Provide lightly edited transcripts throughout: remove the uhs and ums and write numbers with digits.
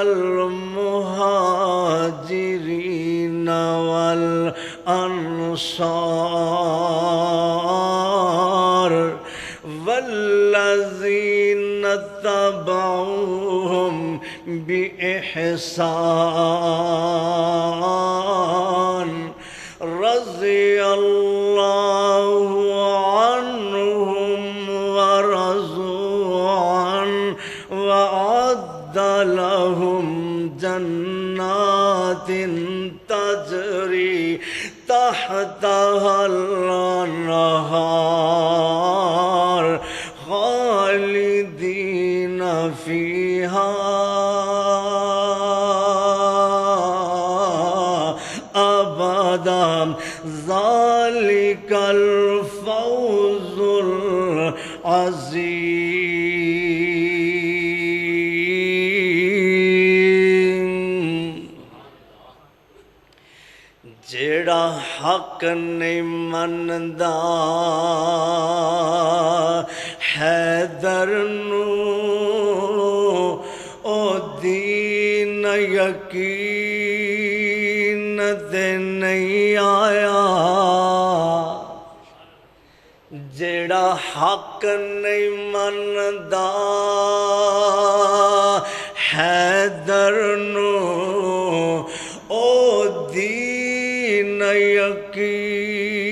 المهاجرين والأنصار والذين اتبعوهم بإحسان رضي الله عنهم ورضوا عنه وأعد لهم جنات تجري تحتها الأنهار خالدين فيها أبدا ذلك الفوز العظيم جیڑا حق نہیں مندا حیدر نو او دین یقین دے نہیں آیا جیڑا حق نہیں مندا حیدر نو او دین یقین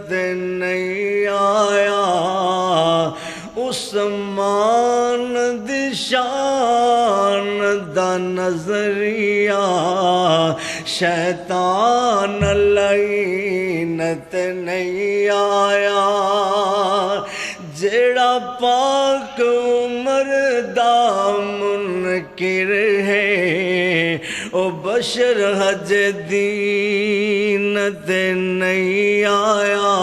دے نہیں آیا عثمان دی شان دا نظریہ شیطان لعنت نہیں آیا جیڑا پاک عمر دا منکر ہے او بشر حج دین تے نہیں آیا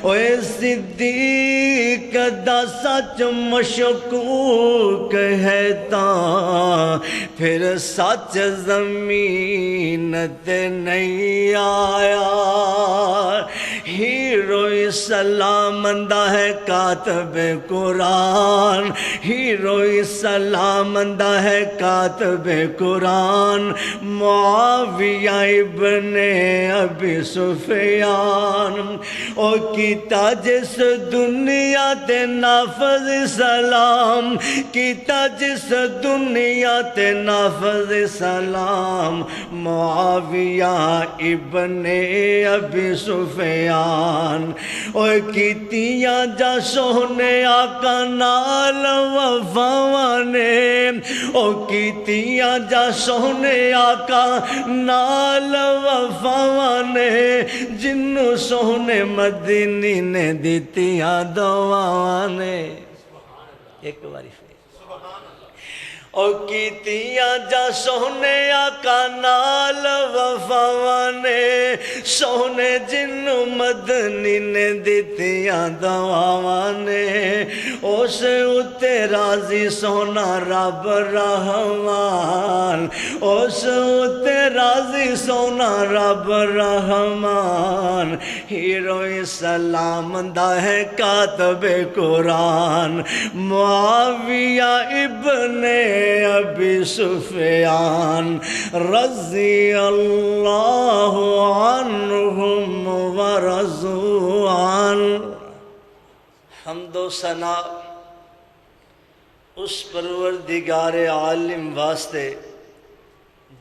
اوے صدیق دا سچ مشکوک ہے تاں پھر سچ زمین تے نہیں آیا ہیرو اسلام دا ہے کاتب قرآن ہیرو اسلام دا ہے کاتب قرآن معاویہ ابن ابی سفیان او کیتا جس دنیا تے نافذ سلام کیتا جس دنیا تے نافذ سلام معاویہ ابن ابی سفیان او کیتیاں جا سونے آقا نال وفاواں نے او کیتیاں جا سونے آقا نال وفاواں نے جنوں سونے مدینی نے دتیاں دعاواں نے ایک باری او کیتیاں جا سونے آقا نال وفاواں نے سونے جنوں مدنی نے دتیاں دعاواں نے اس اتے راضی سونا رب رحمان اس اتے راضی سونا رب رحمان ہیرو اسلام دا ہے کاتب قرآن معاویہ ابن ابی سفیان رضی اللہ عنہم ورضوا عنہ حمد و ثنا اس پروردگار عالم واسطے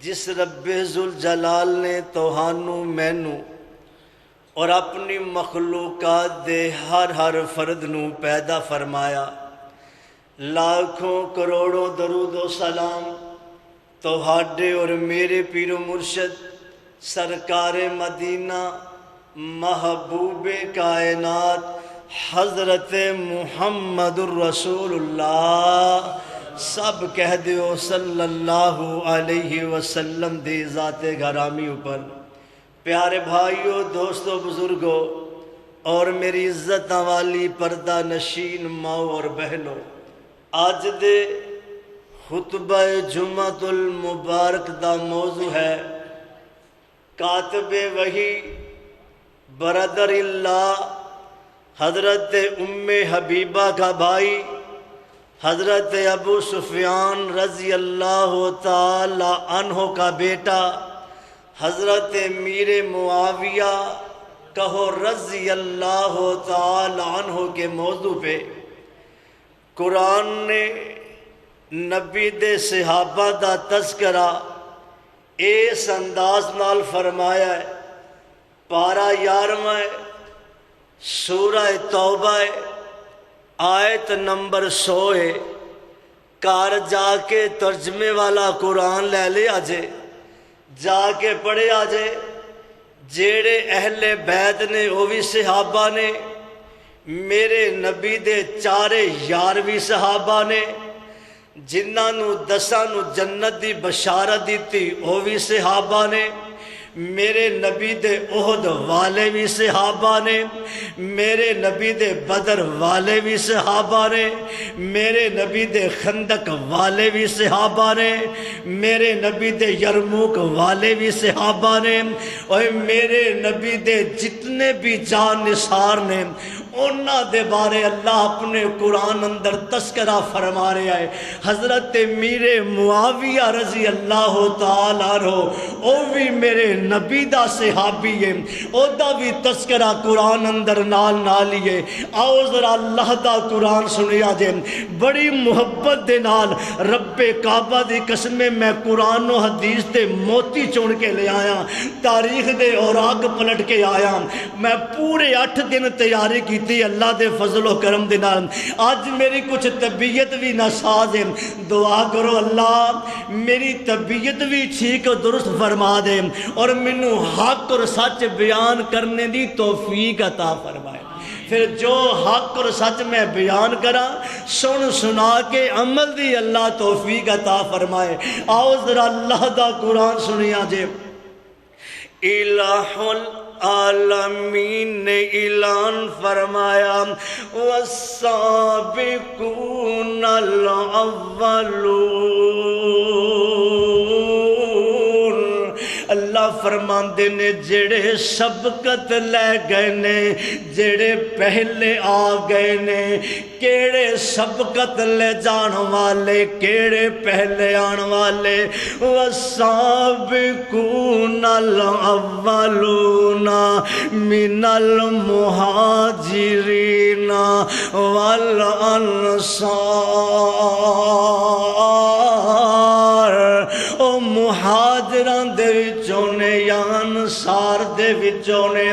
جس رب ذوالجلال نے توہانو مینو اور اپنی مخلوقات دے ہر فرد نو پیدا فرمایا لاکھوں کروڑوں درود و سلام تہاڈے اور میرے پیر و مرشد سرکار مدینہ محبوب کائنات حضرت محمد الرسول اللہ سب کہہ دیو صلی اللہ علیہ وسلم دی ذات گرامی اوپر پیارے بھائیوں دوستوں بزرگوں اور میری عزت والی پردہ نشین ماؤں اور بہنوں آج دے خطبہ جمعۃ المبارک دا موضوع ہے کاتب وحی برادر اللہ حضرت ام حبیبہ کا بھائی حضرت ابو سفیان رضی اللہ تعالی عنہ کا بیٹا حضرت امیر معاویہ کہو رضی اللہ تعالی عنہ کے موضوع پہ قرآن نے نبی دے صحابہ دا تذکرہ اس انداز نال فرمایا ہے۔ پارہ 11 سورہ توبہ آیت نمبر 100 ہے۔ کار جا کے ترجمے والا قرآن لے لے آجے، جا کے پڑھے آجے۔ جیڑے اہل بیت نے وہ بھی صحابہ نے، میرے نبی دے چارے یار بھی صحابہ نے، جنہاں نو 10 نو جنت دی بشارت دیتی وہ بھی صحابہ نے، میرے نبی دے احد والے بھی صحابہ نے، میرے نبی دے بدر والے بھی صحابہ نے، میرے نبی دے خندق والے بھی صحابہ نے، میرے نبی دے یرموک والے بھی صحابہ نے، اور میرے نبی دے جتنے بھی جان نثار نے انہاں دے بارے اللہ اپنے قرآن اندر تذکرہ فرما رہا ہے۔ حضرت امیر معاویہ رضی اللہ تعالی عنہ او بھی میرے نبی دا صحابی ہے، او دا بھی تذکرہ قرآن اندر نال ہے۔ آؤ ذرا اللہ دا قرآن سنیا جے، بڑی محبت دے نال رب کعبہ دی قسم میں قرآن و حدیث دے موتی چون کے لے آیا، تاریخ دے اوراق پلٹ کے آیا۔ میں پورے 8 دن تیاری کی تھی اللہ دے فضل و کرم دے نال۔ آج میری کچھ طبیعت بھی ناساز ہے، دعا کرو اللہ میری طبیعت بھی ٹھیک و درست فرما دے اور مینوں حق اور سچ بیان کرنے دی توفیق عطا فرمائے۔ پھر جو حق اور سچ میں بیان کرا سنا کے عمل دی اللہ توفیق عطا فرمائے۔ آؤ ذرا اللہ دا قرآن سنیا جے۔ الہ العالمین نے اعلان فرمایا والسابقون الاولون، اللہ فرماندے نے جڑے سبقت لے گئے نے، جڑے پہلے آ گئے نے، کیڑے سبقت لے جان والے، کیڑے پہلے آن والے۔ والسابقون الاولون من المہاجرین والانصار، او مہاجران دے وچوں نے یا انصار دے وچوں نے،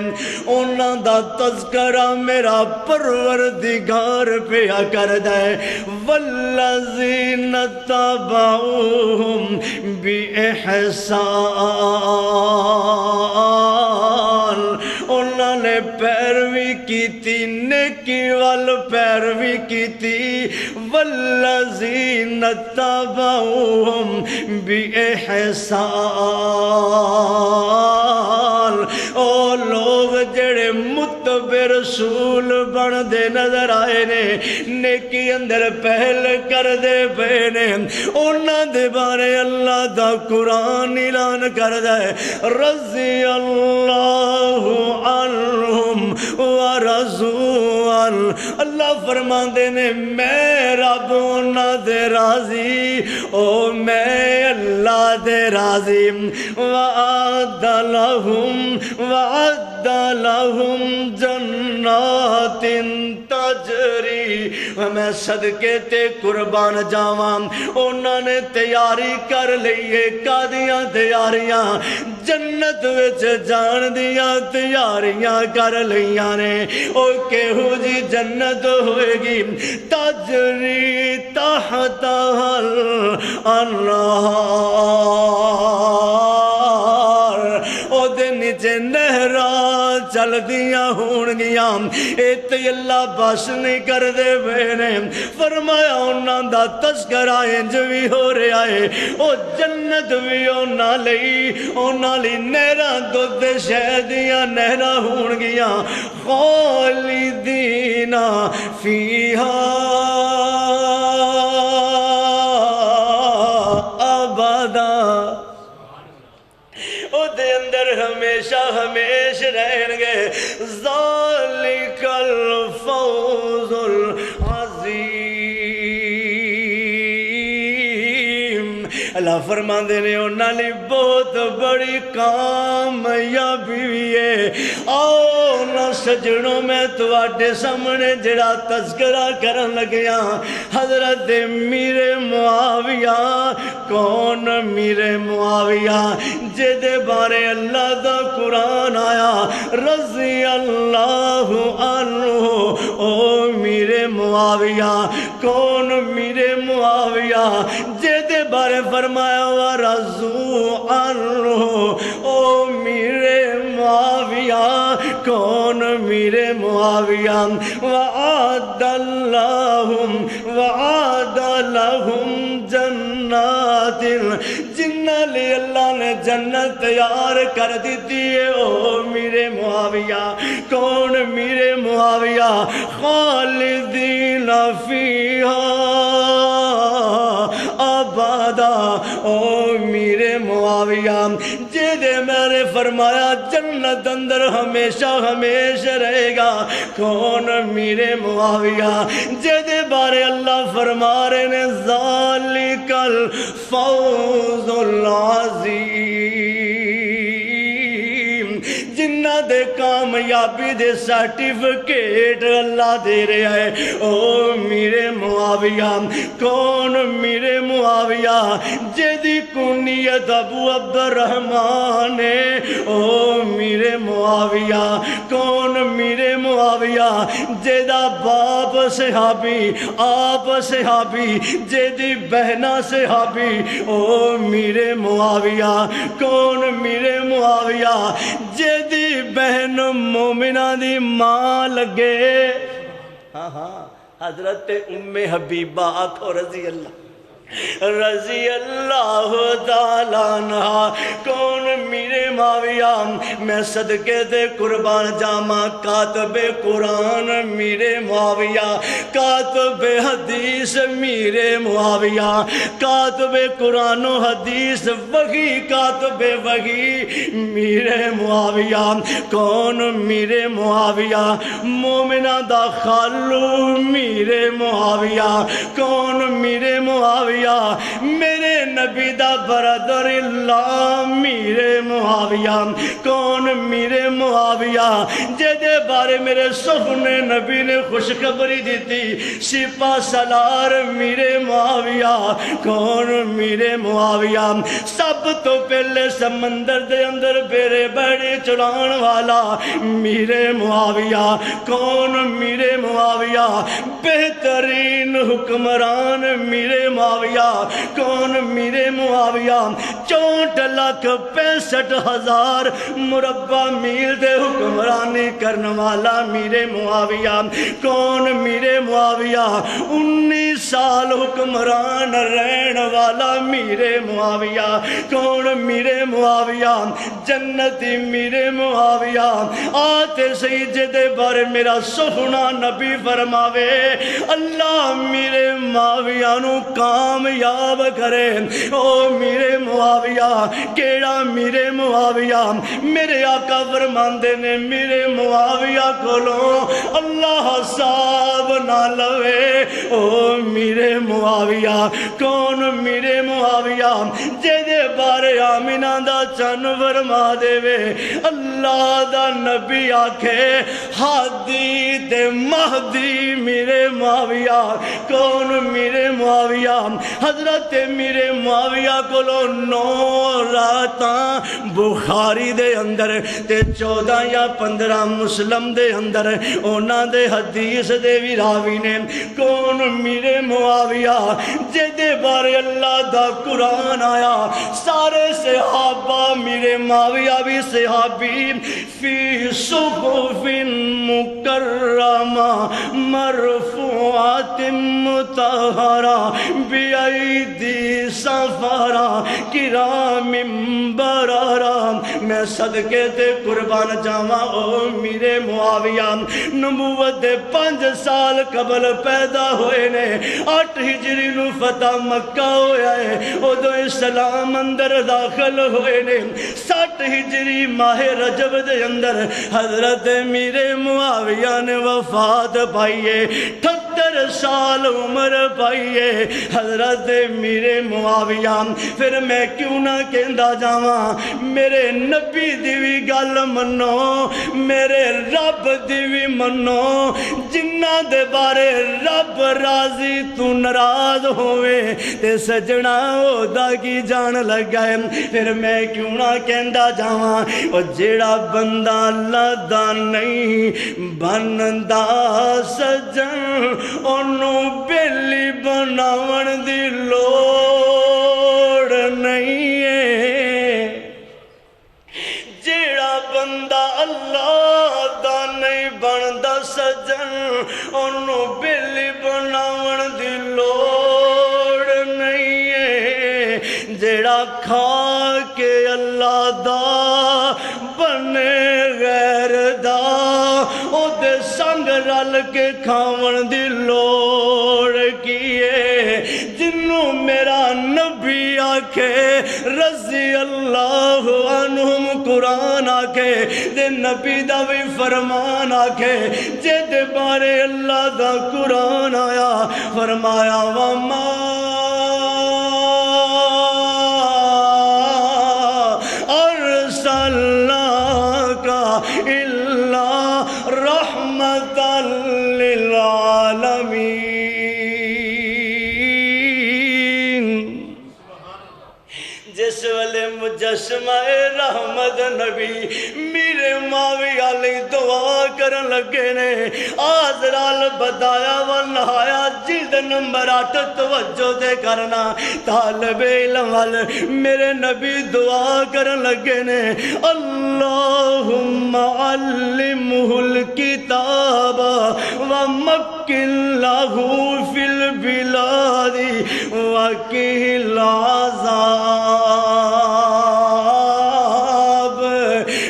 انہاں دا تذکرہ میرا پروردگار پیا کردا ہے۔ والذین تبعوہم بِإِحْسَانٍ، انہوں نے پیروی کی تھی، نیکی وال پیروی کی تھی۔ والذین تبعوہم بِإِحْسَانٍ، او لوگ جڑے متبع رسول بن دے نظر آئے نے، نیکی اندر پہل کر دے پے نے، انہاں دے بارے اللہ دا قرآن اعلان کر دے رضی اللہ عنہم ورضوا عنہ۔ اللہ فرماندے نے میں رب انہاں دے راضی، او میں اللہ دے راضی۔ وعد لہم جنات تجری، میں صدقے تے قربان جاواں، انہاں نے تیاری کر لئیے۔ کادیاں تیاریاں؟ جنت وچ جان دیاں تیاریاں کر لئیاں نے۔ او کہو جی جنت ہوئے گی؟ تجری تحتہا الانہار، او دے نیچے نہراں چل دیاں ہون گیاں۔ ایتے اللہ بس نہیں کر دے بینے، فرمایا انہاں دا تذکرہ انج بھی ہو رہا ہے۔ او جنت بھی انہاں لئی، انہاں لئی نہراں دودھ شہدیاں نہراں ہون گیاں۔ خالدین فیہا ابدا، او دے اندر ہمیشہ ہمیش رہیں گے۔ ذالک الفوز العظیم۔ اللہ فرماندے نے انہاں لئی بہت بڑی کامیابی ہے۔ آؤ نہ سجنوں میں تواڈے سامنے جڑا تذکرہ کرن لگیا حضرت امیر معاویہ۔ کون امیر معاویہ؟ جدے بارے اللہ دا قرآن آیا رضی اللہ عنہ۔ او امیر معاویہ کون؟ امیر معاویہ جدے بارے فرمایا ورضوا عنہ۔ او امیر معاویہ کون؟ امیر معاویہ وعد لہم جنات، جنہ لئے اللہ نے جنت تیار کر دیتی ہے۔ او امیر معاویہ کون؟ امیر معاویہ خالدین فیہا ابدا۔ او امیر معاویہ جدے میں نے فرمایا جنت اندر ہمیشہ ہمیشہ رہے گا۔ کون؟ امیر معاویہ جدے بارے اللہ فرما رہے نے ذالک الفوز العظیم، جنہ دے کامیابی دے سرٹیفکیٹ اللہ دے رہا ہے۔ او امیر معاویہ کون؟ امیر معاویہ جدی کنیت ابو عبد الرحمن ہے۔ او امیر معاویہ کون؟ امیر معاویہ جدا باپ صحابی، آپ صحابی، جدی بہنا صحابی۔ او امیر معاویہ کون؟ امیر معاویہ جدی بہن مومنہ دی ماں لگے۔ ہاں ہاں حضرت ام حبیبہ آکھو رضی اللہ تعالیٰ عنہ۔ کون؟ امیر معاویہ میں صدقے دے قربان جاما کاتب قرآن امیر معاویہ، کاتب حدیث امیر معاویہ، کاتب قرآن و حدیث وحی، کاتب وحی امیر معاویہ۔ کون؟ امیر معاویہ مومنہ دا خالو امیر معاویہ۔ کون؟ امیر معاویہ میرے نبی دا برادر اللہ امیر معاویہ۔ کون؟ امیر معاویہ جدے بارے میرے سخن نبی نے خوشخبری دیتی سپاہ سالار امیر معاویہ۔ کون؟ امیر معاویہ سب تو پہلے سمندر دے اندر بیڑے بیڑے چلان والا امیر معاویہ۔ کون؟ امیر معاویہ بہترین حکمران امیر معاویہ۔ کون؟ امیر معاویہ 64,65,000 مربع میل دے حکمرانی کرنے والا امیر معاویہ۔ کون؟ امیر معاویہ 19 سال حکمران رہن والا امیر معاویہ۔ کون؟ امیر معاویہ جنتی امیر معاویہ۔ آتے سیدے بارے میرا سخنا نبی فرماوے اللہ امیر معاویہ نو کامیاب کرے۔ او امیر معاویہ کیڑا امیر معاویہ؟ میرے آقا فرماندے نے میرے معاویہ کولوں اللہ حساب نہ لوے۔ او امیر معاویہ کون؟ امیر معاویہ جدے بارے آمینہ دا چن فرما دے وے اللہ دا نبی آکھے ہادی تے مہدی امیر معاویہ۔ کون؟ امیر معاویہ حضرت امیر معاویہ کولو 9 راتاں بخاری دے اندر تے 14 یا 15 مسلم دے اندر اونا دے حدیث دے بھی راوی نے۔ کون؟ امیر معاویہ جدے بارے اللہ دا قرآن آیا سارے صحابہ امیر معاویہ بھی صحابی فی صحف مکرمہ مرفوعات مطہرہ بیعیدی سفرہ کرام بررہ۔ میں صدقے تے قربان جاواں او امیر معاویہ نبوت دے 5 سال قبل پیدا ہوئے نے۔ 8 ہجری نو فتح مکہ ہویا ہے، ادو اسلام اندر داخل ہوئے نے۔ 60 ہجری ماہ رجب دے اندر حضرت امیر معاویہ نے وفات پائی ہے۔ 78 سال عمر پائیے حضرت میر معاویہ پھر میں کیوں نہ کہندا جاواں میرے نبی دی وی گل منو میرے رب دی وی منو جنہ دے بارے رب راضی تو ناراض ہوئے تے سجنا او دا کی جان لگا ہے پھر میں کیوں نہ کہندا جاواں او جیڑا بندہ اللہ دا نہیں بندا سجن اونوں بیلی بناون دی لوڑ نہیں ہے جیڑا بندہ اللہ دا نہیں بندا سجن اونوں بیلی بناون دی لوڑ نہیں ہے جیڑا کھا کے اللہ دا بنے غیر دا او دے سنگ رل کے کھاون دی لوڑ کیے جنوں میرا نبی آکھے رضی اللہ عنہم قرآن آکھے دے نبی دا بھی فرمان آکھے جے دے بارے اللہ دا قرآن آیا فرمایا وما جس ویلے مجسمہ رحمت نبی میرے معاویہ علیہ دعا کرن لگے نے آزرال بدایا ونہایا جلد نمبر 8 توجہ دے کرنا طالب علم وال میرے نبی دعا کرن لگے نے اللہم علمہ الکتاب ومکن لہو فی البلاد وقہ العذاب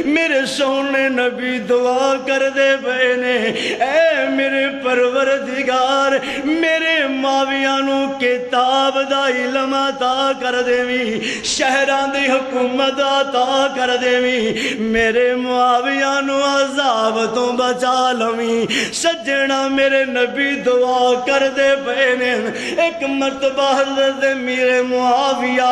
میرے سونے نبی دعا کر دے بہنے اے میرے پروردگار میرے معاویہ نو کتاب دا علم عطا کر دیوی شہران دی حکومت عطا کر دیوی میرے معاویہ نو عذاب تو بچا لوی سجنا میرے نبی دعا کر دے بہنے ایک مرتبہ حضرت میرے معاویہ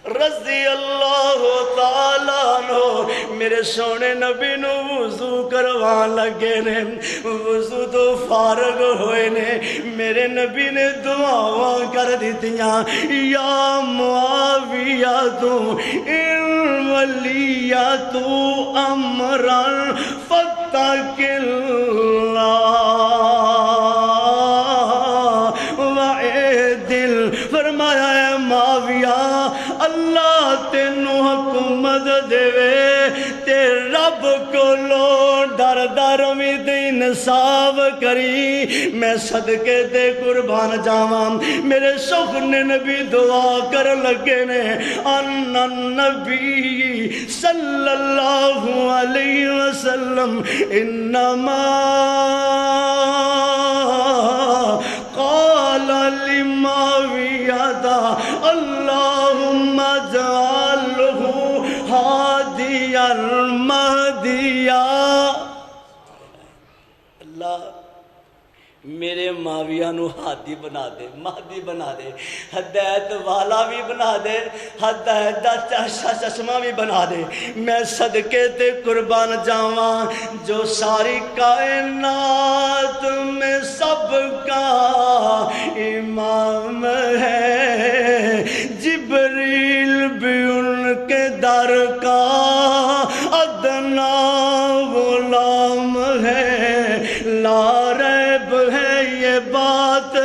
رضی اللہ تعالیٰ عنہ میرے سونے نبی نو وضو کروان لگے نے وضو تو فارغ ہوئے نے میرے نبی نے دعاواں کر دیتیاں یا معاویہ تو ان ولیہ تو امران فتق اللہ وعدل فرمایا ہے معاویہ اللہ تینوں حکومت دے تے رب کو لو ڈر ڈر امید انصاف کری میں صدقے تے قربان جاواں میرے سخن نبی دعا کر لگے نے ان النبی صلی اللہ علیہ وسلم انما قال لمعاویہ اللہم اجعلہ ہادیا مہدیا اللہ میرے معاویہ نو ہادی بنا دے مہدی بنا دے ہدایت والا بھی بنا دے ہدایت دا چشمہ بھی بنا دے میں صدقے تے قربان جاواں جو ساری کائنات میں سب کا امام ہے جبریل بھی ان کے در کا ادنا غلام ہے لا ریب ہے یہ بات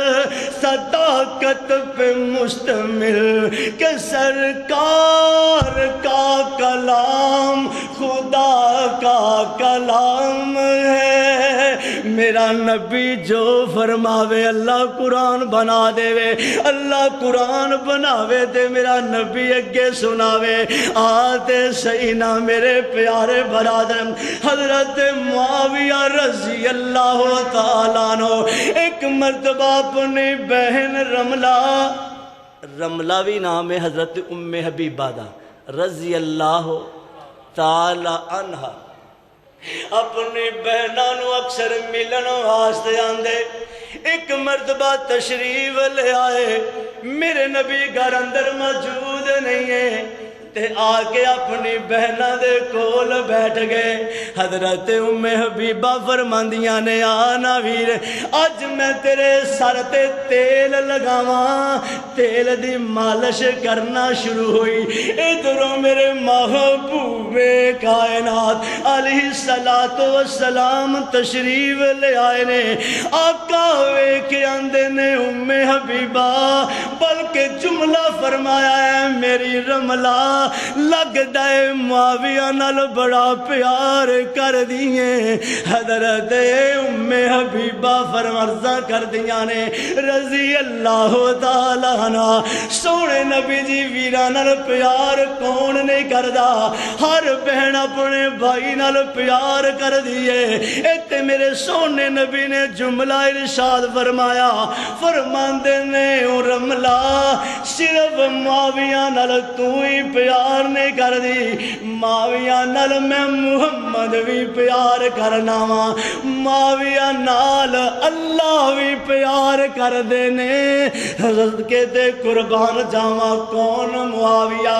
صداقت پہ مشتمل کہ سرکار کا کلام خدا کا کلام ہے میرا نبی جو فرماوے اللہ قرآن بنا دے وے اللہ قرآن بناوے تے میرا نبی اگے سناوے آتے صحیح نہ میرے پیارے برادر حضرت معاویہ رضی اللہ تعالیٰ عنہ ایک مرتبہ اپنی بہن رملہ بھی نام ہے حضرت ام حبیبہ دا رضی اللہ تعالیٰ عنہ اپنی بہنوں اکثر ملن واسطے آندے ایک مرتبہ تشریف لے آئے، میرے نبی گھر اندر موجود نہیں ہے، تے آ کے اپنی بہنہ دے کول بیٹھ گئے۔ حضرت ام حبیبہ فرماندیاں نے آنا ویر اج میں تیرے سر تے تیل لگاواں، تیل دی مالش کرنا شروع ہوئی۔ ادھروں میرے محبوب کائنات علیہ السلام تشریف لے آئے نے، آقا ویکھ آندے نے ام حبیبہ، بلکہ جملہ فرمایا ہے میری رملہ لگ دائے معاویہ نال بڑا پیار کر دیئے۔ حضرت ام حبیبہ فرمرزہ کر دیاں نے رضی اللہ تعالیٰ عنہ، سونے نبی جی ویرہ نال پیار کون نہیں کردہ، ہر بہن اپنے بھائی نال پیار کر دیئے۔ ایتے میرے سونے نبی نے جملہ ارشاد فرمایا، فرماندے نے رملہ صرف معاویہ نال تو ہی پیار نہیں کر دی، معاویہ نال میں محمد بھی پیار کرنا وا، معاویہ نال اللہ بھی پیار کر دینے۔ حضرت کے دے قربان جاواں کون معاویہ،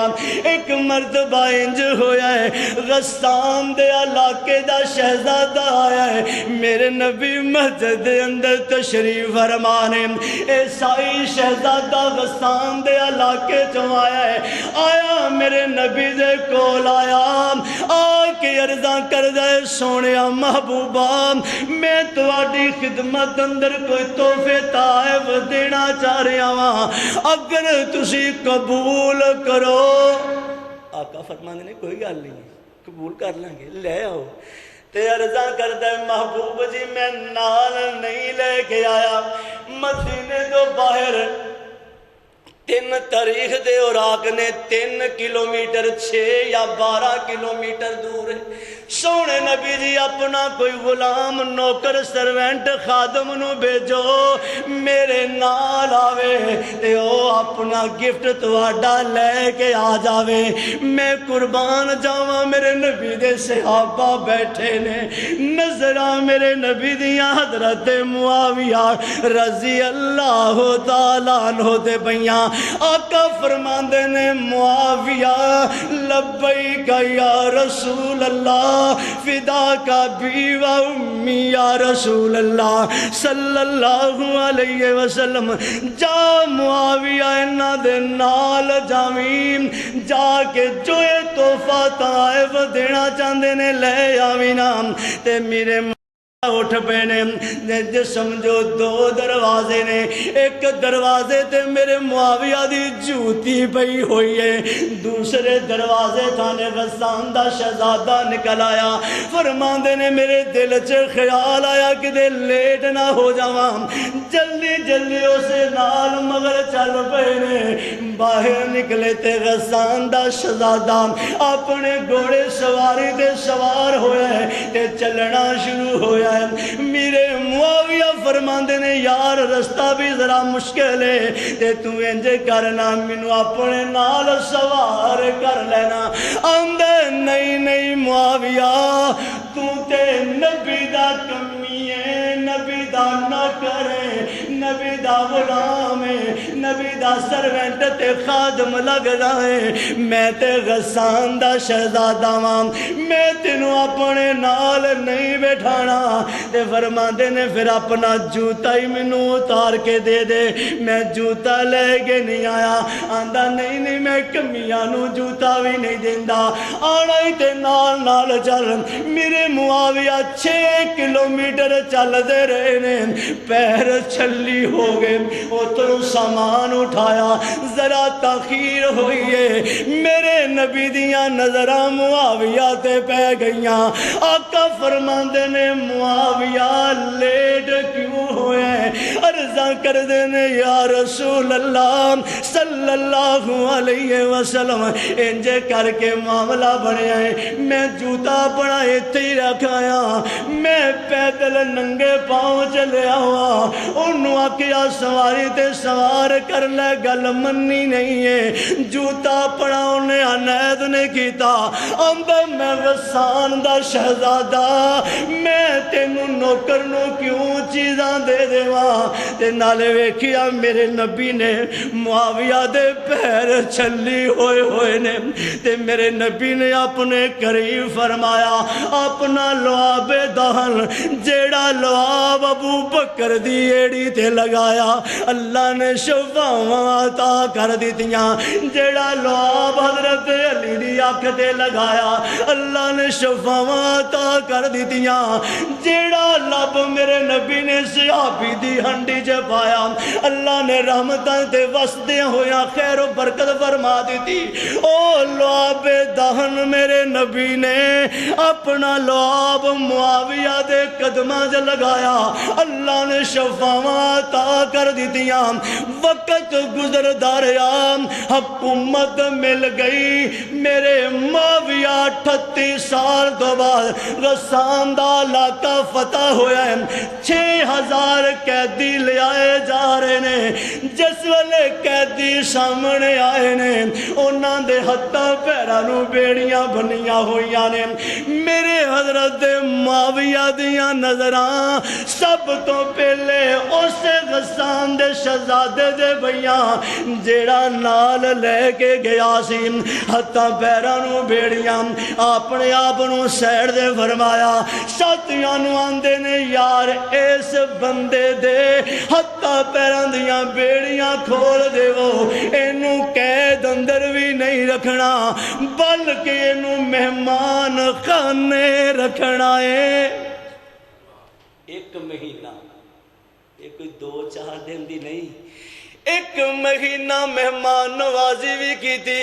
ایک مرتبہ انج ہویا ہے، غسان دے علاقے دا شہزادہ آیا ہے، میرے نبی مسجد دے اندر تشریف فرمانے، عیسائی شہزادہ غسان دے علاقے چوں آیا ہے، آیا میرے نبی دے کول آیا، آ کے عرضاں کر دے سونے محبوبہ، میں تواڈی خدمت اندر کوئی تحفے تائب دینا چاہ رہا ہاں، اگر تسی قبول کرو۔ آقا فرماندے نے کوئی گل نہیں، قبول کر لیں گے، لے آؤ۔ تے عرضاں کر دے محبوب جی میں نال نہیں لے کے آیا، مدینے تو باہر 3 تاریخ دے اوراق نے 3 کلومیٹر 6 یا 12 کلومیٹر دور ہے۔ سونے نبی جی اپنا کوئی غلام نوکر سروینٹ خادم نو بھیجو میرے نال آوے تے او اپنا گفٹ تواڈا لے کے آ جاوے، میں قربان جاواں میرے نبی دے صحابہ بیٹھے نے، نظراں میرے نبی دیاں حضرت معاویہ رضی اللہ تعالیٰ عنہ دے بیاں۔ آقا فرماندے نے معاویہ لبیک یا رسول اللہ فدا کا بی و امی یا رسول اللہ صلی اللہ علیہ وسلم، جا معاویہ انہاں دے نال جاویں، جا کے جو تحفہ طائف دینا چاہندے نے لے آویں نا۔ تے میرے اٹھ پینے جے سمجھو 2 دروازے نے، ایک دروازے تے میرے معاویہ دی جوتی پئی ہوئی ہے، دوسرے دروازے تھانے غسان دا شہزادہ نکل آیا، فرماندے نے میرے دل چ خیال آیا کہ دے لیٹ نہ ہو جاواں، جلدی جلدی اسے نال مگر چل پینے، باہر نکلے تے غسان دا شہزادہ اپنے گھوڑے سواری تے سوار ہویا ہے تے چلنا شروع ہویا۔ میرے معاویہ فرماندے نے یار رستہ بھی ذرا مشکل ہے تے تو انجے کرنا مینوں اپنے نال سوار کر لینا۔ آندے نہیں نہیں معاویہ تو تے نبی دا کمی ہے، نبی دا نہ کرے، نبی دا غلام ہے، نبی دا سروینٹ تے خادم لگدا ہے، میں تے غسان دا شہزادہ ہاں، میں تینوں اپنے نال نہیں بیٹھانا۔ تے فرماندے نے پھر اپنا جوتا ہی مینوں اتار کے دے دے، میں جوتا لے کے نہیں آیا، آندا نہیں نہیں میں کمیاں نو جوتا بھی نہیں دیندا، آنا ہی تے نال نال چل۔ میرے معاویہ 6 کلومیٹر چل دے رہے نے، پیر چھلی ہو گئے، اتروں سامان اٹھایا، ذرا تاخیر ہوئی ہے، میرے نبی دیاں نظراں معاویہ تے پہ گئیاں۔ آقا فرماندے نے معاویہ لیٹ کیوں ہوئے؟ عرضاں کر دینے یا رسول اللہ صلی اللہ علیہ وسلم انجے کر کے معاملہ بنیا ہے میں جوتا اپنا ایتھے ہی رکھایا میں پیدل ننگے پاؤں چلے آوا انہوں آکیا سواری تے سوار کر لے گل منی نہیں ہے جوتا اپنا انہیں عنید نے کیتا اندر میں غسان دا شہزادہ میں تینوں نوکر نو کیوں چیزاں دے دے تے نالے ویکھیا میرے نبی نے معاویہ دے پیر چھلی ہوئے نے تے میرے نبی نے اپنے قریب فرمایا اپنا لعاب دہن جیڑا لعاب ابو بکر دی ایڑی تے لگایا اللہ نے شفاواں عطا کر دیتیاں جیڑا لعاب حضرت علی دی آنکھ تے لگایا اللہ نے شفاواں عطا کر دیتیاں جیڑا لب میرے نبی نے صحابی دی ہنڈی چ پایا اللہ نے رحمتاں تے وسدیاں ہویا خیر و برکت فرما دیتی او لعاب دہن میرے نبی نے اپنا لعاب معاویہ دے قدماں چ لگایا اللہ نے شفاواں عطا کر دیتیاں وقت گزر داریا حکومت مل گئی میرے معاویہ 38 سال تو بعد غسان دا علاقہ فتح ہویا ہے 6000 قیدی لے آئے جا رہے نے جس والے قیدی سامنے آئے نے انہاں دے ہتھاں پیراں نوں بیڑیاں بنیاں ہوئیاں نے میرے حضرت معاویہ دیاں نظراں سب تو پہلے اس غسان دے شہزادے دے بھیاں جیڑا نال لے کے گیا سی ہتھاں پیراں نوں بیڑیاں اپنے آپ نوں سیڑ دے فرمایا ساتھیاں نوں آندے نے یار اس بندے دے ہتھاں پیراں دیاں بیڑیاں کھول دے وہ اینوں قید اندر بھی نہیں رکھنا بلکہ اینوں مہمان خانے رکھنا ہے ایک مہینہ ایک 2-4 دن دی نہیں ایک مہینہ مہمان نوازی بھی کی تھی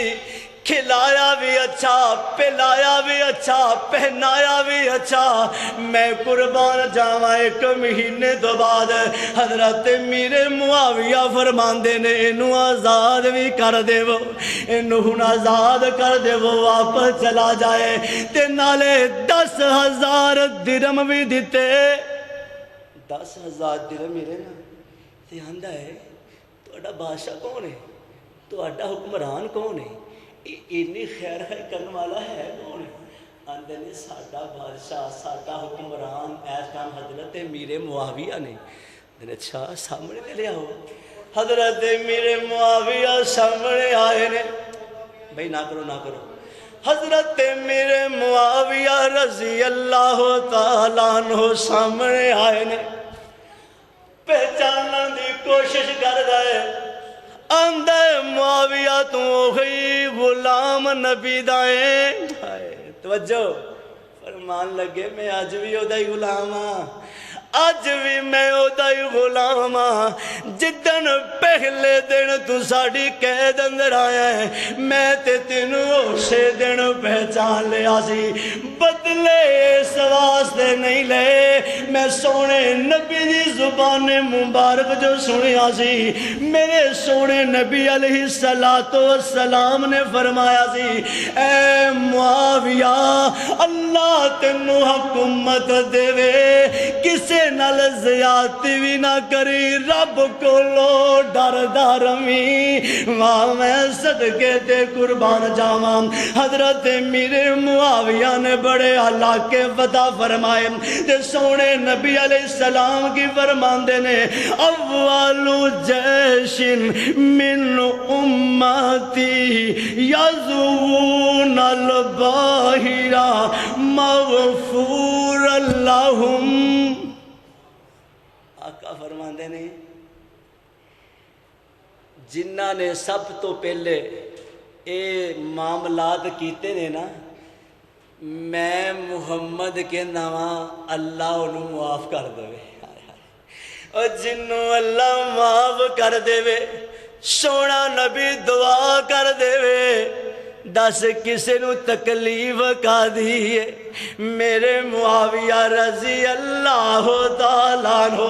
کھلایا بھی اچھا پلایا بھی اچھا پہنایا بھی اچھا میں قربان جاواں 1 مہینے تو بعد حضرت میرے معاویہ فرماندے نے انہوں آزاد بھی کر دے وہ انہوں آزاد کر دے وہ واپس چلا جائے تے نالے 10,000 درم بھی دیتے 10,000 درم میرے نا تے آندہ ہے توڑا بادشاہ کون ہے توڑا حکمران کون ہے اتنی خیر خیر کرنے والا ہے کون ہے آندے نے ساڈا بادشاہ ساڈا حکمران ایس کام حضرت میرے معاویہ نے اچھا سامنے لے آؤ حضرت میرے معاویہ سامنے آئے نے بھئی نہ کرو حضرت میرے معاویہ رضی اللہ تعالیٰ عنہ سامنے آئے نے پہچاننے دی کوشش کر گئے آندے معاویہ تو ہوئی غلام نبی دائیں توجہ فرمان لگے میں آج بھی ہو دائی غلام ہاں آج بھی میں او دائی غلام ہاں جدن پہلے دن تو ساڑی قید اندر آیا ہے میں تے تینوں اسے دن پہچان لیا سی بدلے اس واسطے نہیں لے میں سونے نبی دی زبان مبارک جو سنیا سی میرے سونے نبی علیہ السلام نے فرمایا سی اے معاویہ اللہ تینوں حکومت دے وے کسے نال زیادتی بھی نہ کری رب کو لو ڈر دارمی وہاں میں صدقے تے قربان جاواں حضرت میرے معاویہ نے بڑے علاقے فتح فرمائے تے سونے نبی علیہ السلام کی فرماندے نے اول جیش من امتی یزون الباہرہ مغفور اللہم آقا فرماندے نے جنہ نے سب تو پہلے اے معاملات کیتے نے نا میں محمد کے نواں اللہ انہوں معاف کر دے اور جنہوں اللہ معاف کر دے سونا نبی دعا کر دے دس کسے نو تکلیف کا دیئے میرے معاویہ رضی اللہ تعالیٰ عنہ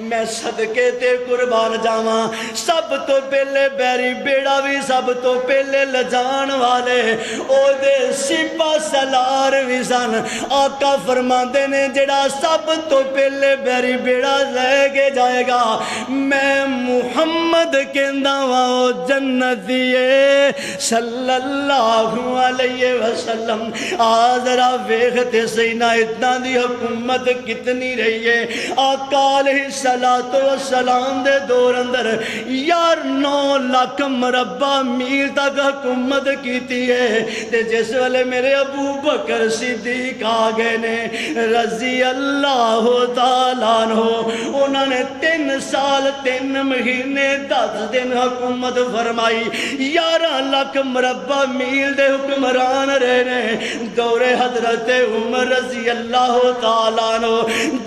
میں صدقے تے قربان جاواں سب تو پہلے بیری بیڑا بھی سب تو پہلے لجان والے او دے سپہ سلار بھی سن آقا فرماندے نے جڑا سب تو پہلے بیری بیڑا لے کے جائے گا میں محمد کہندا واں جنتیے صلی اللہ علیہ وسلم آذرا ویختے سینا اتنا دی حکومت کتنی رہی ہے آقا علیہ السلام دے دور اندر 9 لاکھ مربع میل تک حکومت کیتی ہے تے جس والے میرے ابو بکر صدیق آگئے نے رضی اللہ تعالیٰ عنہ انہوں نے 3 سال 3 مہینے 10 دن حکومت فرمائی 11 لاکھ مربع میل دے حکمران رہنے دور حضرت عمر رضی اللہ تعالیٰ عنہ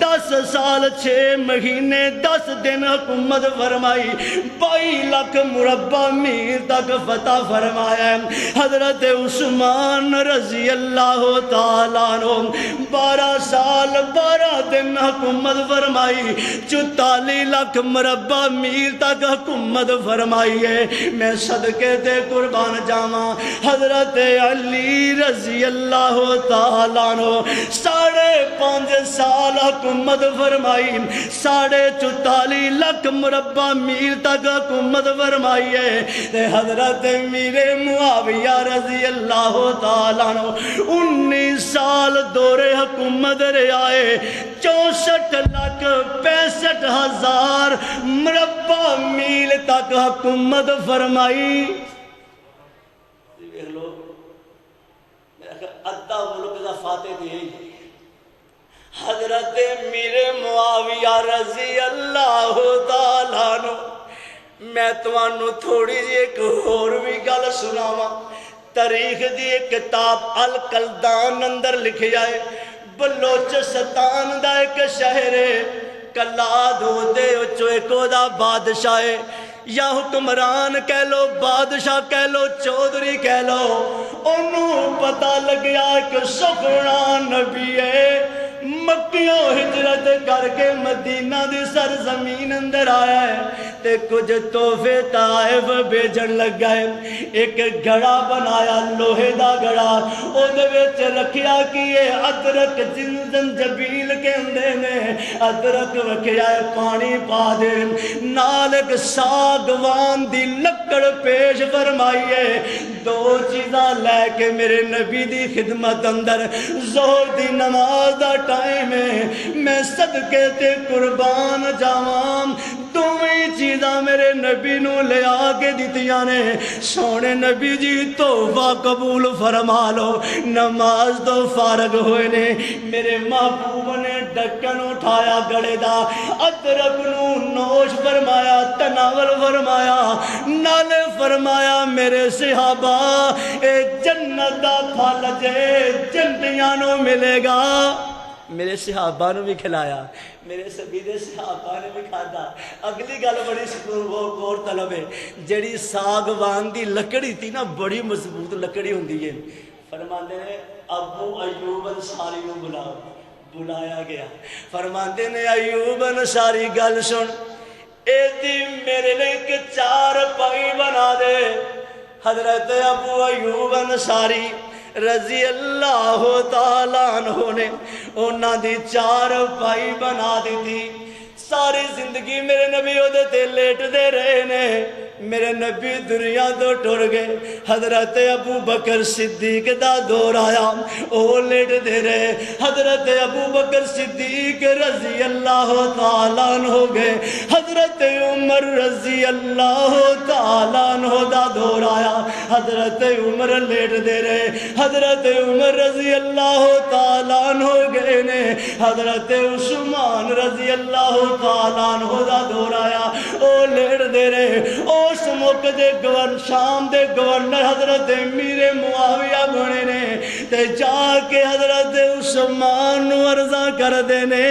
10 سال 6 مہینے 10 دن حکومت فرمائی 22 لاکھ مربع میل تک فتح فرمایا حضرت عثمان رضی اللہ تعالیٰ عنہ 12 سال 12 دن حکومت فرمائی 44 لاکھ مربع میل تک حکومت فرمائی ہے میں صدقے تے قربان جاواں حضرت علی رضی اللہ تعالیٰ عنہ 5.5 سال حکومت فرمائی 44.5 لاکھ مربع میل تک حکومت فرمائی ہے تے حضرت امیر معاویہ رضی اللہ تعالیٰ عنہ 19 سال دور حکومت رہے 64,65,000 مربع میل تک حکومت فرمائی دیکھ لو ادھا ملک دا فاتح دی حضرت امیر معاویہ رضی اللہ تعالیٰ عنہ میں تمہانوں تھوڑی جی ایک اور بھی گل سناواں تاریخ دی ایک کتاب الکلدان اندر لکھی جائے بلوچستان دا ایک شہر کلاد ہوتے چوئکو دا بادشاہ یا حکمران کہہ لو بادشاہ کہہ لو چودھری کہہ لو انہوں پتہ لگ گیا کہ سفران نبی ہے مکیوں ہجرت کر کے مدینہ دی سرزمین اندر آیا ہے تے کچھ تحفے طائف بیجن لگ گئے ایک گھڑا بنایا لوہے دا گھڑا او دے وچ رکھیا کہ یہ ادرک زنجبیل کے اندے نے ادرک رکھیا ہے پانی پا دے نال ایک ساگوان دی لکڑ پیش فرمائی ہے 2 چیزاں لے کے میرے نبی دی خدمت اندر ظہر دی نماز دا ٹائم ہے میں صدقے تے قربان جاواں دوویں چیزاں میرے نبی نو لے آگے دیتیاں نے سونے نبی جی توبہ قبول فرما لو نماز تو فارغ ہوئے نے میرے محبوب نے ڈکن اٹھایا گڑے دا ادرک نو نوش فرمایا تناول فرمایا نال فرمایا میرے صحابہ اے جنت دا پھل جے جنتیاں نو ملے گا میرے صحابہ نے بھی کھلایا میرے سبیدے صحابہ نے بھی کھادا اگلی گل بڑی غور طلب ہے جڑی ساگوان دی لکڑی تھی نا بڑی مضبوط لکڑی ہوندی ہے فرماندے نے ابو ایوب انصاری نو بلایا گیا فرماندے نے ایوب انصاری گل سن اے دی میرے لئے کہ 4 پائی بنا دے حضرت ابو ایوب انصاری رضی اللہ تعالیٰ عنہ نے انہاں دی 4 پائی بنا دی تھی ساری زندگی میرے نبی دے تے لیٹ دے رہے نے میرے نبی دنیا تو ٹر گئے حضرت ابو بکر صدیق دا دور آیا او لیٹ دے رہے حضرت ابو بکر صدیق رضی اللہ تعالیٰ عنہ ہو گئے حضرت عمر رضی اللہ تعالیٰ عنہ دا دور آیا حضرت عمر لیٹ دے رہے حضرت عمر رضی اللہ تعالیٰ عنہ ہو گئے نے حضرت عثمان رضی اللہ تعالیٰ عنہ دا دور آیا او لیٹ دے رہے اس موقع دے شام دے گورنر حضرت امیر معاویہ بنے نے تے جا کے حضرت عثمان عرضہ کر دینے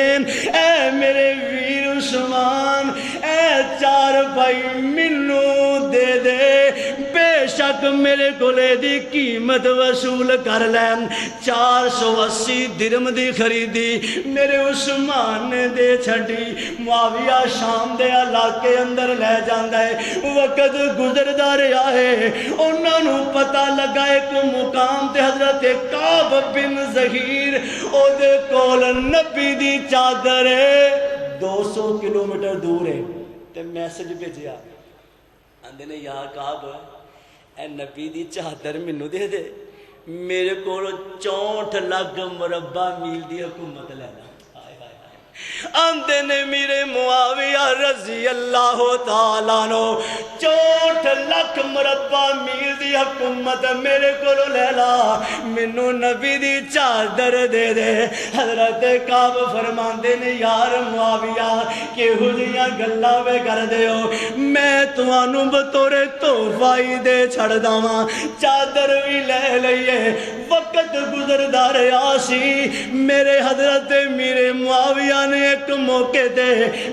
اے میرے ویر عثمان اے 4 بھائی منو دے دے بے شک تک میرے کولے دی قیمت وصول کر لین 480 درم دی خریدی میرے عثمان نے دے چھڑی معاویہ شام دے علاقے اندر لے جاندہ ہے وقت گزردہ رہا ہے انہوں نے پتہ لگا ایک مقام تے حضرت کعب بن زہیر او دے کول نبی دی چادر ہے 200 کلومیٹر دور ہے تے میسج بھیجیا آندے نے یا کعب اے نبی دی چادر منو دے دے میرے کو 64 لاکھ مربع میل دی حکومت لینا آندے نے میرے معاویہ رضی اللہ تعالیٰ نو 64 لاکھ مربع میل دی حکومت میرے کو لینا منو نبی دی چادر دے دے حضرت کعب فرماندے نے یار معاویہ کہ حجیاں گلہ وے کر دے ہو میں توانو بطور توفائی دے چھڑ داواں چادر بھی لے لئیے وقت گزردہ رہا سی میرے حضرت میرے معاویہ نے ایک موقع دے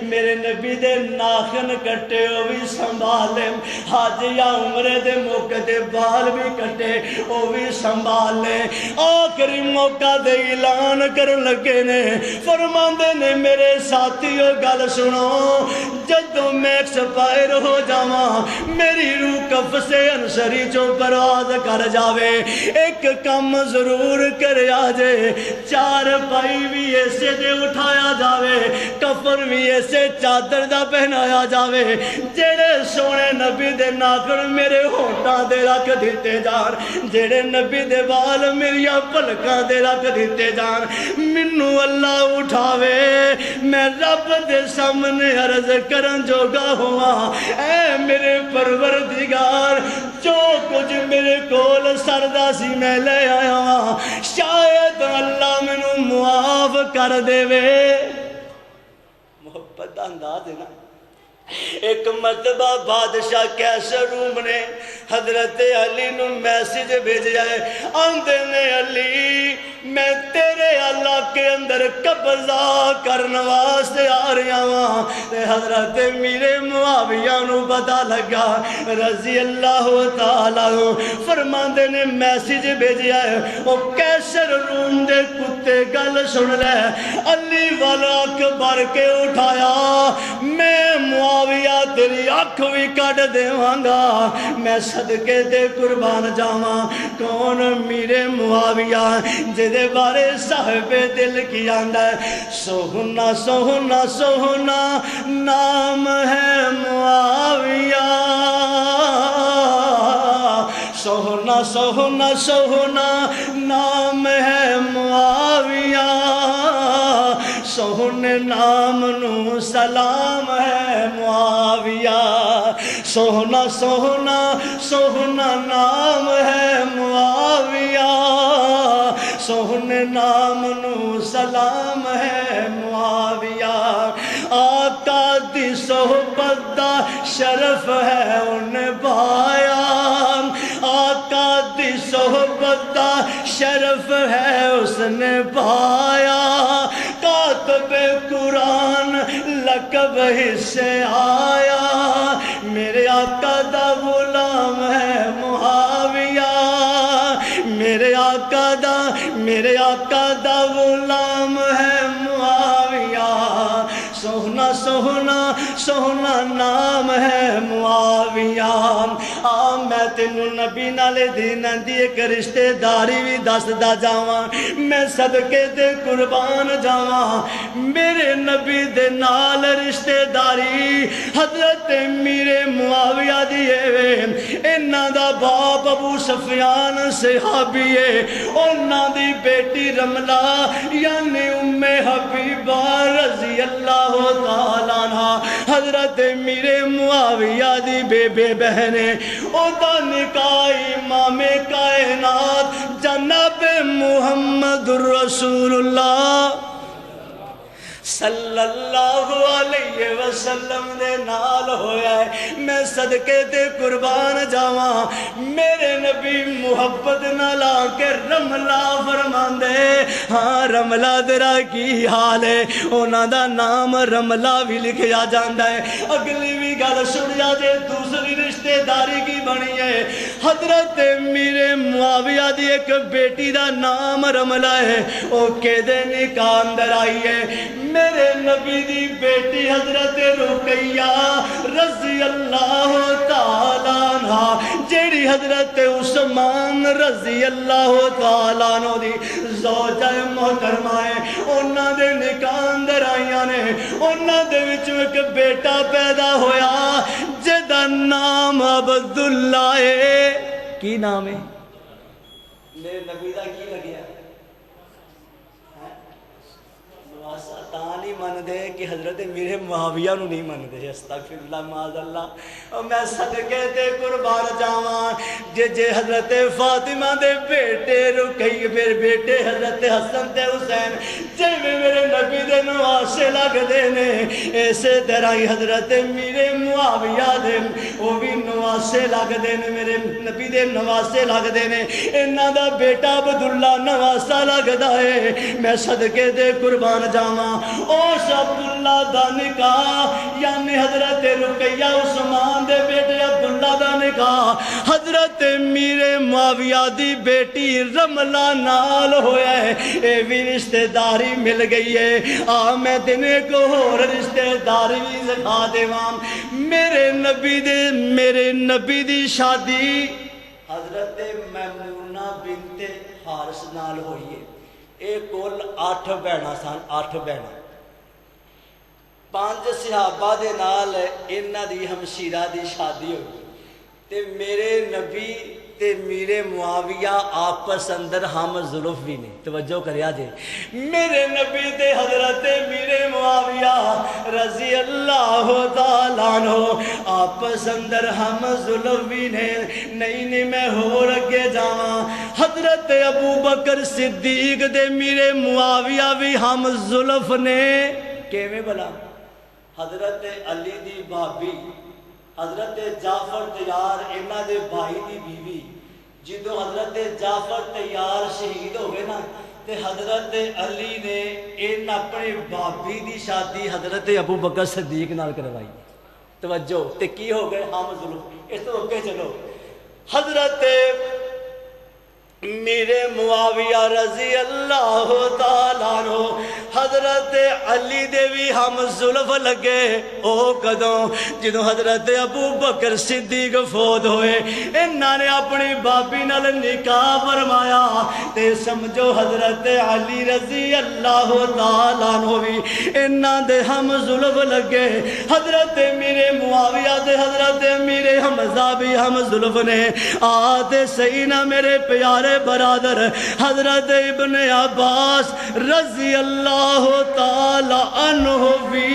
میرے نبی دے ناخن کٹے وہ بھی سنبھالے حج یا عمرے دے موقع دے بال بھی کٹے وہ بھی سنبھالے آخری موقع دے اعلان کرن لگے نے فرماندے نے میرے ساتھیو گل سنو جدوں میں ایکسپائر ہو جاواں میری روح کف سے انصری چو پرواز کر جاوے ایک کم ضرور کر آجے 4 پائی بھی ایسے دے اٹھایا جاوے کفر بھی ایسے چادر دا پہنایا جاوے جڑے سونے نبی دے ناخن میرے ہونٹاں دے رکھ دیتے جان جڑے نبی دے بال میری پلکاں دے رکھ دیتے جان منو اللہ اٹھاوے میں رب دے سامنے عرض کرن جوگا ہوا اے میرے پروردگار جو کچھ میرے کول سردا سی میں لے آیا ہاں شاید اللہ منو معاف کر دے وے محبت دا انداز ہے نا ایک مرتبہ بادشاہ کیسر روم نے حضرت علی نو میسیج بھیجیا ہے آندے نے علی میں تیرے اللہ کے اندر قبضہ کرنے واسطے آ رہا ہوں حضرت میرے معاویہ نو پتہ لگا رضی اللہ تعالیٰ فرماندے نے میسیج بھیجیا ہے وہ کیسر روم دے کتے گل سن لے علی والا اکبر کے اٹھایا میں معاویہ تیری آنکھ بھی کٹ دیوانگا میں صدقے دے قربان جاواں کون میرے معاویہ جدے بارے صاحب دل کی آندہ ہے سوہنا سوہنا سوہنا نام ہے معاویہ سوہنا سوہنا سوہنا نام ہے معاویہ سوہن نام نو سلام ہے معاویہ سوہنا سوہنا سوہنا نام ہے معاویہ سوہن نام نو سلام ہے معاویہ آقا دی صحبت دا شرف ہے ان پایا آقا دی صحبت دا شرف ہے اس نے پایا کاتب قرآن لقب حصے آیا میرے آقا دا غلام ہے معاویہ میرے آقا دا غلام ہے معاویہ سوہنا سوہنا سوہنا نام ہے معاویہ میں تینو نبی نالے دینا دی ایک رشتے داری بھی دس دا جاواں میں صدقے دے قربان جاواں میرے نبی دے نال رشتے داری حضرت میرے معاویہ دیئے وے انہاں دا باپ ابو سفیان صحابی ہے انہاں دی بیٹی رملہ یعنی ام حبیبہ رضی اللہ تعالیٰ عنہ حضرت میرے معاویہ دی بے بہنے او دا نکاح امام کائنات جناب محمد رسول اللہ صلی اللہ علیہ وسلم دے نال ہویا ہے میں صدقے تے قربان جاواں میرے نبی محبت نال آ کے رملہ فرماندے ہاں رملہ تیرا کی حال ہے انہاں دا نام رملہ بھی لکھیا جاندا ہے اگلی بھی گل سن جا جے دوسری رشتہ داری کی بنی ہے حضرت میرے معاویہ دی ایک بیٹی دا نام رملہ ہے او کے دے نکاح اندر آئی ہے میرے نبی دی بیٹی حضرت رقیہ رضی اللہ تعالیٰ عنہ جیڑی حضرت عثمان رضی اللہ تعالیٰ عنہ دی زوجہ محترمہ ہے انہاں دے نکاح اندر آئیاں نے انہاں دے وچ ایک بیٹا پیدا ہویا جدا نام عبداللہ ہے کی نام ہے میرے نبی دا کی لگیا نہیں مان دے کہ حضرت میرے معاویہ نو نہیں مان دے استغفر اللہ معاذ اللہ اور میں صدقے تے قربان جاواں جے حضرت فاطمہ دے بیٹے رقیہ میرے بیٹے حضرت حسن تے حسین جے میرے نبی دے نواسے لگ دے نے ایسے طرح ہی حضرت میرے معاویہ دے وہ بھی نواسے لگ دے نے میرے نبی دے نواسے لگ دے نے انہاں دا بیٹا عبداللہ نواسا لگدا ہے میں صدقے تے قربان جاواں اوس عبداللہ دا نکاح یعنی حضرت رقیہ عثمان دے بیٹے عبداللہ دا نکاح حضرت میرے معاویہ دی بیٹی رملہ نال ہویا ہے اے بھی رشتہ داری مل گئی ہے میں تینے کو اور رشتہ داری بھی سکھا دیواں میرے نبی دی شادی حضرت میمونہ بنت حارث نال ہوئی ہے اے کل 8 بہناں سن 8 بہناں 5 صحابہ دے نال انہاں دی ہمشیرہ دی شادی ہوئی تے میرے نبی تے میرے معاویہ آپس اندر ہم ظلف بھی نہیں توجہ کریا جے میرے نبی تے حضرت میرے معاویہ رضی اللہ تعالیٰ عنہ آپس اندر ہم ظلف بھی نہیں میں ہو رکھے جاواں حضرت ابو بکر صدیق دے میرے معاویہ بھی ہم ظلف نے کیویں بلا حضرت علی دی بھابی حضرت جعفر تیار انہاں دے بھائی دی بیوی جدو حضرت جعفر تیار شہید ہو گئے نا تے حضرت علی نے ان اپنے بھابی دی شادی حضرت ابو بکر صدیق نال کروائی توجہ تے کی ہو گئے ہم ظلم اس تو اوکے چلو حضرت میرے معاویہ رضی اللہ تعالیٰ عنہ حضرت علی دے بھی ہم ظلف لگے او کدوں جدوں حضرت ابو بکر صدیق فوت ہوئے انہاں نے اپنی بابی نال نکاح فرمایا تے سمجھو حضرت علی رضی اللہ تعالیٰ عنہ بھی انہاں دے ہم ظلف لگے حضرت میرے معاویہ دے حضرت میرے حمزہ بھی ہم ظلف نے آتے صحیح نہ میرے پیارے برادر حضرت ابن عباس رضی اللہ تعالی عنہ بھی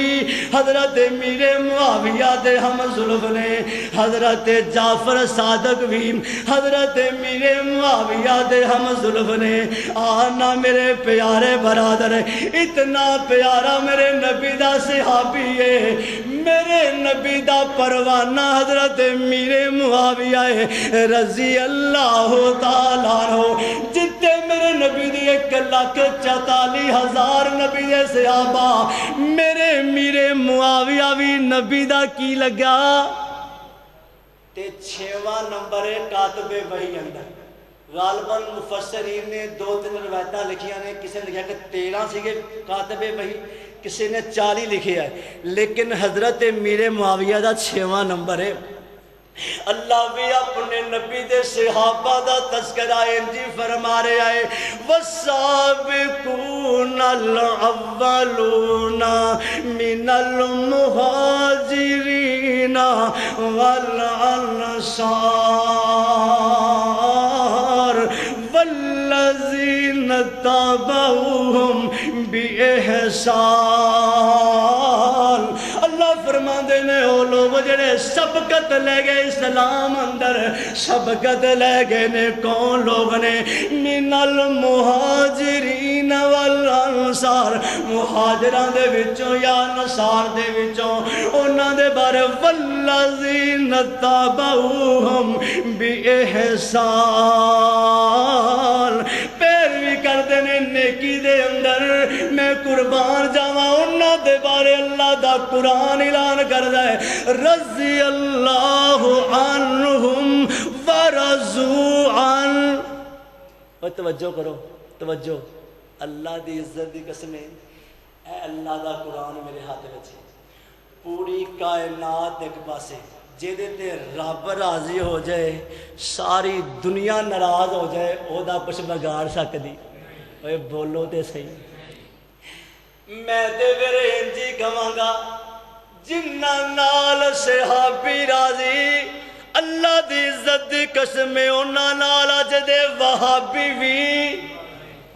حضرت میرے معاویہ دے ہم ظلف نے حضرت جعفر صادق بھی حضرت میرے معاویہ دے ہم ظلف نے آنا میرے پیارے برادر اتنا پیارا میرے نبی دا صحابی ہے میرے نبی دا پروانہ حضرت میرے معاویہ رضی اللہ تعالیٰ جتے میرے نبی دی 1,44,000 نبی دے صحابہ میرے معاویہ بھی نبی دا کی لگا تے 6واں نمبر ہے کاتب وحی اندر غالباً مفسرین نے 2-3 روایتاں لکھیاں نے کسی نے لکھا کہ 13 سیگے کاتب وحی کسی نے 40 لکھے ہے لیکن حضرت میرے معاویہ دا 6واں نمبر ہے اللہ بھی اپنے نبی دے صحابہ دا تذکرہ انجی فرما رہے آئے وَالسَّابِقُونَ الْأَوَّلُونَ مِنَ الْمُهَاجِرِينَ وَالْأَنصَارِ وَالَّذِينَ تَابَعُوهُمْ بِإِحْسَانٍ اللہ فرما دینے ہو لوگ جڑے سبقت لے گئے اسلام اندر، سبقت لے گئے نے کون لوگ نے؟ من المہاجرین والانصار، مہاجران دے وچوں یا انصار دے وچوں، انہاں دے بارے والذین تابعوہم بِإِحْسَانٍ، پیروی کردے نے نیکی دے اندر۔ میں قربان جاواں انہاں دے بارے اللہ دا قرآن اعلان کردا ہے، رضی اللہ عنہم ورضوا عنہ۔ توجہ کرو، توجہ، اللہ دی عزت دی قسم ہے، اے اللہ دا قرآن میرے ہاتھ وچ پوری کائنات ایک پاسے، جیدے تے رب راضی ہو جائے ساری دنیا ناراض ہو جائے، او دا کچھ بگاڑ سکدی؟ اوے بولو تے صحیح۔ میں تے پھر انجی کہاں گا، جنہ نال صحابی راضی، اللہ دی عزت دی قسم ہے انہاں نال اج دے وہابی بھی،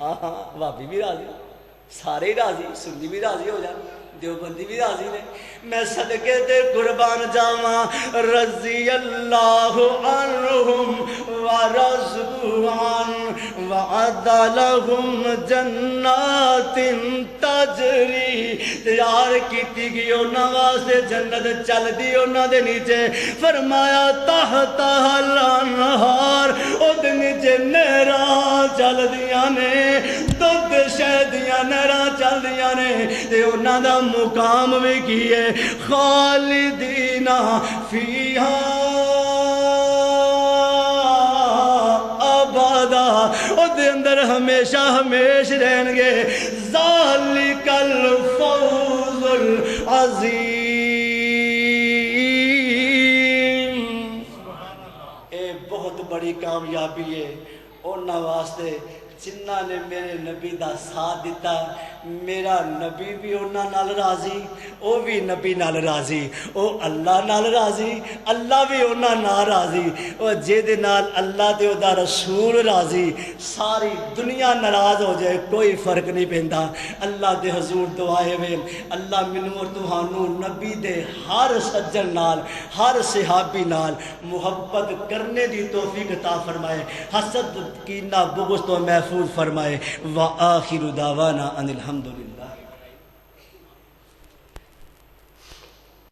وہابی بھی راضی، سارے ہی راضی، سنی بھی راضی ہو جائے، دیوبندی بھی راضی نے۔ میں صدقے تے قربان جاواں، رضی اللہ عنہم ورضوا عنہ وعد لہم جنات تجری، تیار کیتی گئی انہاں واسطے جنت چل دی انہاں دے نیچے، فرمایا تحتہا الانہار، او دے نیچے نہراں چل دیاں نے، دودھ شہد دیاں نہراں چل دیاں نے، تے انہاں دا مقام بھی کی ہے خالدین فیہا ابدا، او دے اندر ہمیشہ ہمیش رہن گے، ذالک الفوز العظیم۔ اے بہت بڑی کامیابی ہے انہاں واسطے جنہ نے میرے نبی دا ساتھ دیتا، میرا نبی بھی انہاں نال راضی، او بھی نبی نال راضی، او اللہ نال راضی، اللہ بھی انہاں نال راضی، او جے دے نال اللہ تے او دا رسول راضی، ساری دنیا ناراض ہو جائے کوئی فرق نہیں پیندا۔ اللہ دے حضور دعائے وے اللہ مینوں اور تہانوں نبی دے ہر سجن نال، ہر صحابی نال محبت کرنے دی توفیق عطا فرمائے، حسد کینہ بغض تو محفوظ فرمائے۔ وآخر دعوانا ان الحمدللہ۔